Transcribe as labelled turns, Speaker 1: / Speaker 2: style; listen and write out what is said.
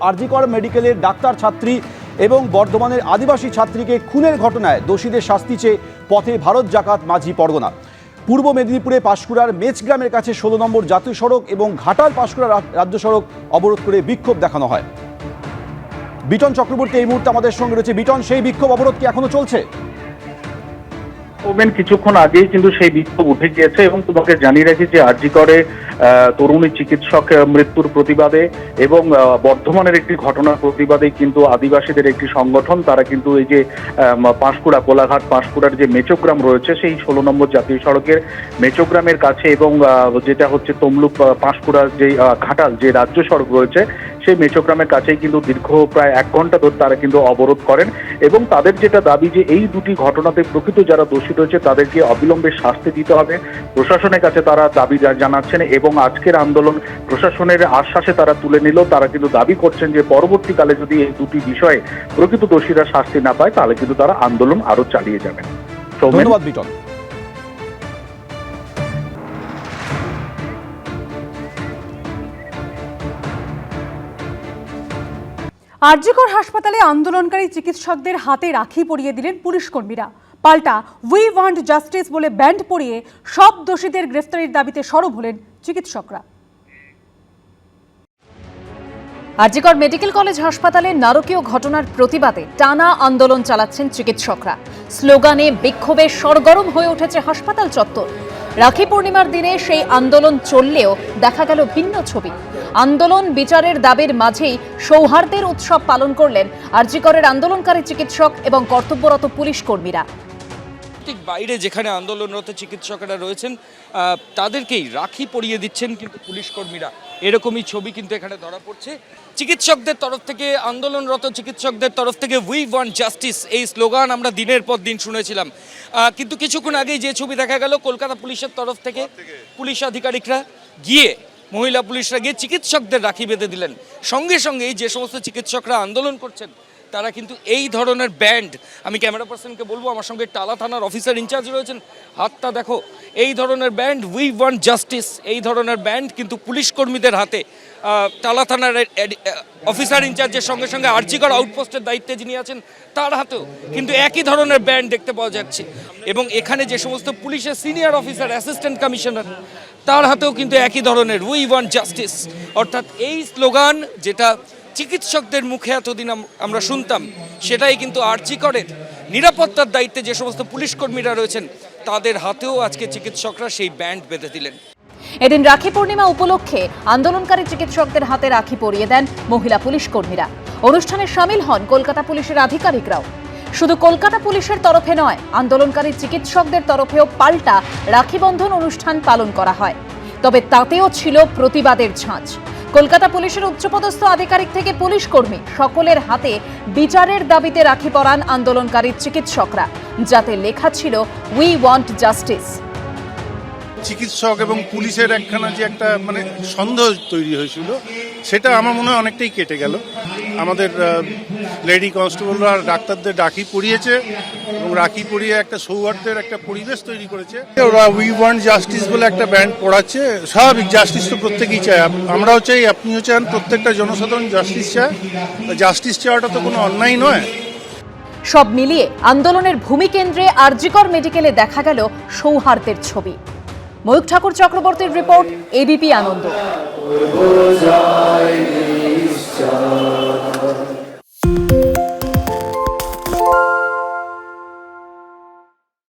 Speaker 1: আরজিকর মেডিকেলের ডাক্তার ছাত্রী এবং বর্ধমানের আদিবাসী ছাত্রীকে খুনের ঘটনায় দোষীদের শাস্তি চেয়ে পথে ভারত জাকাত মাঝি পরগনা। পূর্ব মেদিনীপুরে পাঁশকুড়ার মেচগ্রামের কাছে 16 নম্বর জাতীয় সড়ক এবং ঘাটাল পাঁশকুড়া রাজ্য সড়ক অবরোধ করে বিক্ষোভ দেখানো হয়। বিটন চক্রবর্তী এই মুহূর্তে আমাদের সঙ্গে রয়েছে। বিটন, সেই বিক্ষোভ অবরোধ কি এখনো চলছে?
Speaker 2: কিছুক্ষণ আগেই কিন্তু সেই বিক্ষোভ উঠে গিয়েছে এবং তোমাকে জানিয়ে রাখি যে আরজিকরে তরুণী চিকিৎসক মৃত্যুর প্রতিবাদে এবং বর্ধমানের একটি ঘটনার প্রতিবাদে কিন্তু আদিবাসীদের একটি সংগঠন, তারা কিন্তু এই যে পাঁশকুড়া কোলাঘাট পাঁশকুড়ার যে মেচোগ্রাম রয়েছে সেই 16 নম্বর জাতীয় সড়কের মেচোগ্রামের কাছে এবং যেটা হচ্ছে তমলুক পাঁশকুড়ার যে ঘাটাল যে রাজ্য সড়ক রয়েছে সেই মেচোগ্রামের কাছেই কিন্তু দীর্ঘ প্রায় 1 ঘন্টা ধরে তারা কিন্তু অবরোধ করেন এবং তাদের যেটা দাবি যে এই দুটি ঘটনাতে প্রকৃত যারা দোষী রয়েছে তাদেরকে অবিলম্বে শাস্তি দিতে হবে। প্রশাসনের কাছে তারা দাবি জানাচ্ছেন এবং আজকের আন্দোলন প্রশাসনের আশ্বাসে তারা তুলে নিল। তারা কিন্তু দাবি করছেন যে পরবর্তীকালে যদি এই দুটি বিষয়ে প্রকৃত দোষীরা শাস্তি না পায় তাহলে কিন্তু তারা আন্দোলন আরো চালিয়ে যাবেন।
Speaker 1: ধন্যবাদ বিটন।
Speaker 3: আরজিকর হাসপাতালে আন্দোলনকারী চিকিৎসকদের হাতে রাখি পরিয়ে দিলেন পুলিশ কর্মীরা। পাল্টা উই ওয়ান্ট জাস্টিস বলে ব্যান্ড পরিয়ে সব দোষীদের গ্রেফতারির দাবিতে সরব হলেন চিকিৎসকরা। আরজিকর মেডিকেল কলেজ হাসপাতালে নারকীয় ঘটনার প্রতিবাদে টানা আন্দোলন চালাচ্ছেন চিকিৎসকরা। স্লোগানে বিক্ষোভে সরগরম হয়ে উঠেছে হাসপাতাল চত্বর। রাখি পূর্ণিমার দিনে সেই আন্দোলন চললেও দেখা গেল ভিন্ন ছবি। আন্দোলন বিচারের দাবির মাঝেই সৌহার্দ্যের উৎসব পালন করলেন আরজিকরের আন্দোলনকারী চিকিৎসক এবং কর্তব্যরত পুলিশ কর্মীরা।
Speaker 4: ঠিক বাইরে যেখানে আন্দোলনরত চিকিৎসকরা রয়েছেন তাদেরকেই রাখি পরিয়ে দিচ্ছেন কিন্তু পুলিশ কর্মীরা, এরকমই ছবি কিন্তু এখানে ধরা পড়ছে। চিকিৎসকদের তরফ থেকে, আন্দোলনরত চিকিৎসকদের তরফ থেকে উই ওয়ান্ট জাস্টিস এই স্লোগান আমরা দিনের পর দিন শুনেছিলাম, কিন্তু কিছুক্ষণ আগেই যে ছবি দেখা গেল কলকাতা পুলিশের তরফ থেকে পুলিশ আধিকারিকরা গিয়ে, মহিলা পুলিশরা গিয়ে চিকিৎসকদের রাখি বেঁধে দিলেন। সঙ্গে সঙ্গেই যে সমস্ত চিকিৎসকরা আন্দোলন করছেন তারা কিন্তু এই ধরনের ব্যান্ড, আমি ক্যামেরা পার্সনকে বলবো আমার সঙ্গে টালা থানার অফিসার ইনচার্জ রয়েছেন, হাতটা দেখো, এই ধরনের ব্যান্ড উই ওয়ান্ট জাস্টিস এই ধরনের ব্যান্ড কিন্তু পুলিশ কর্মীদের হাতে। টালা থানার অফিসার ইনচার্জের সঙ্গে সঙ্গে আরজিকর আউটপোস্টের দায়িত্বে যিনি আছেন তার হাতেও কিন্তু একই ধরনের ব্যান্ড দেখতে পাওয়া যাচ্ছে এবং এখানে যে সমস্ত পুলিশের সিনিয়র অফিসার, অ্যাসিস্ট্যান্ট কমিশনার, তার হাতেও কিন্তু একই ধরনের উই ওয়ান্ট জাস্টিস, অর্থাৎ এই স্লোগান যেটা চিকিৎসকদের মুখে এতদিন আমরা শুনতাম সেটাই কিন্তু আরজিকরের নিরাপত্তার দায়িত্বে যে সমস্ত পুলিশ কর্মীরা রয়েছেন তাদের হাতেও আজকে চিকিৎসকরা সেই ব্যান্ড বেঁধে দিলেন।
Speaker 3: এদিন রাখি পূর্ণিমা উপলক্ষে আন্দোলনকারী চিকিৎসকদের হাতে রাখি পরিয়ে দেন মহিলা পুলিশ কর্মীরা। অনুষ্ঠানে সামিল হন কলকাতা পুলিশের আধিকারিকরাও। শুধু কলকাতা পুলিশের তরফে নয়, আন্দোলনকারী চিকিৎসকদের তরফেও পাল্টা রাখি বন্ধন অনুষ্ঠান পালন করা হয়। তবে তাতেও ছিল প্রতিবাদের ঝাঁজ। কলকাতা পুলিশের উচ্চপদস্থ আধিকারিক থেকে পুলিশ কর্মী সকলের হাতে বিচারের দাবিতে রাখি পরান আন্দোলনকারী চিকিৎসকরা, যাতে লেখা ছিল উই ওয়ান্ট জাস্টিস।
Speaker 5: চিকিৎসক এবং পুলিশের একখানা যে একটা সন্দেহ তৈরি হয়েছিল সেটা আমার মনে হয় অনেকটাই কেটে গেল। আমাদের লেডি কনস্টেবলরা আর ডাক্তারদের রাখি পরিয়েছে এবং রাখি পরিয়ে একটা সৌহার্দ্যের একটা পরিবেশ তৈরি করেছে। ওরা উই ওয়ান্ট জাস্টিস বলে একটা ব্যান্ড পড়াচ্ছে। স্বাভাবিক, জাস্টিস তো প্রত্যেকেই চায়, আমরাও চাই, আপনিও চান, প্রত্যেকটা জনসাধারণ জাস্টিস চায়। জাস্টিস চাওয়াটা তো কোনো অন্যায় নয়।
Speaker 3: সব মিলিয়ে আন্দোলনের ভূমিকেন্দ্রে আরজিকর মেডিকেলে দেখা গেল সৌহার্দ্যের ছবি। ময়ূখ ঠাকুর চক্রবর্তীর রিপোর্ট, এবিপি আনন্দ।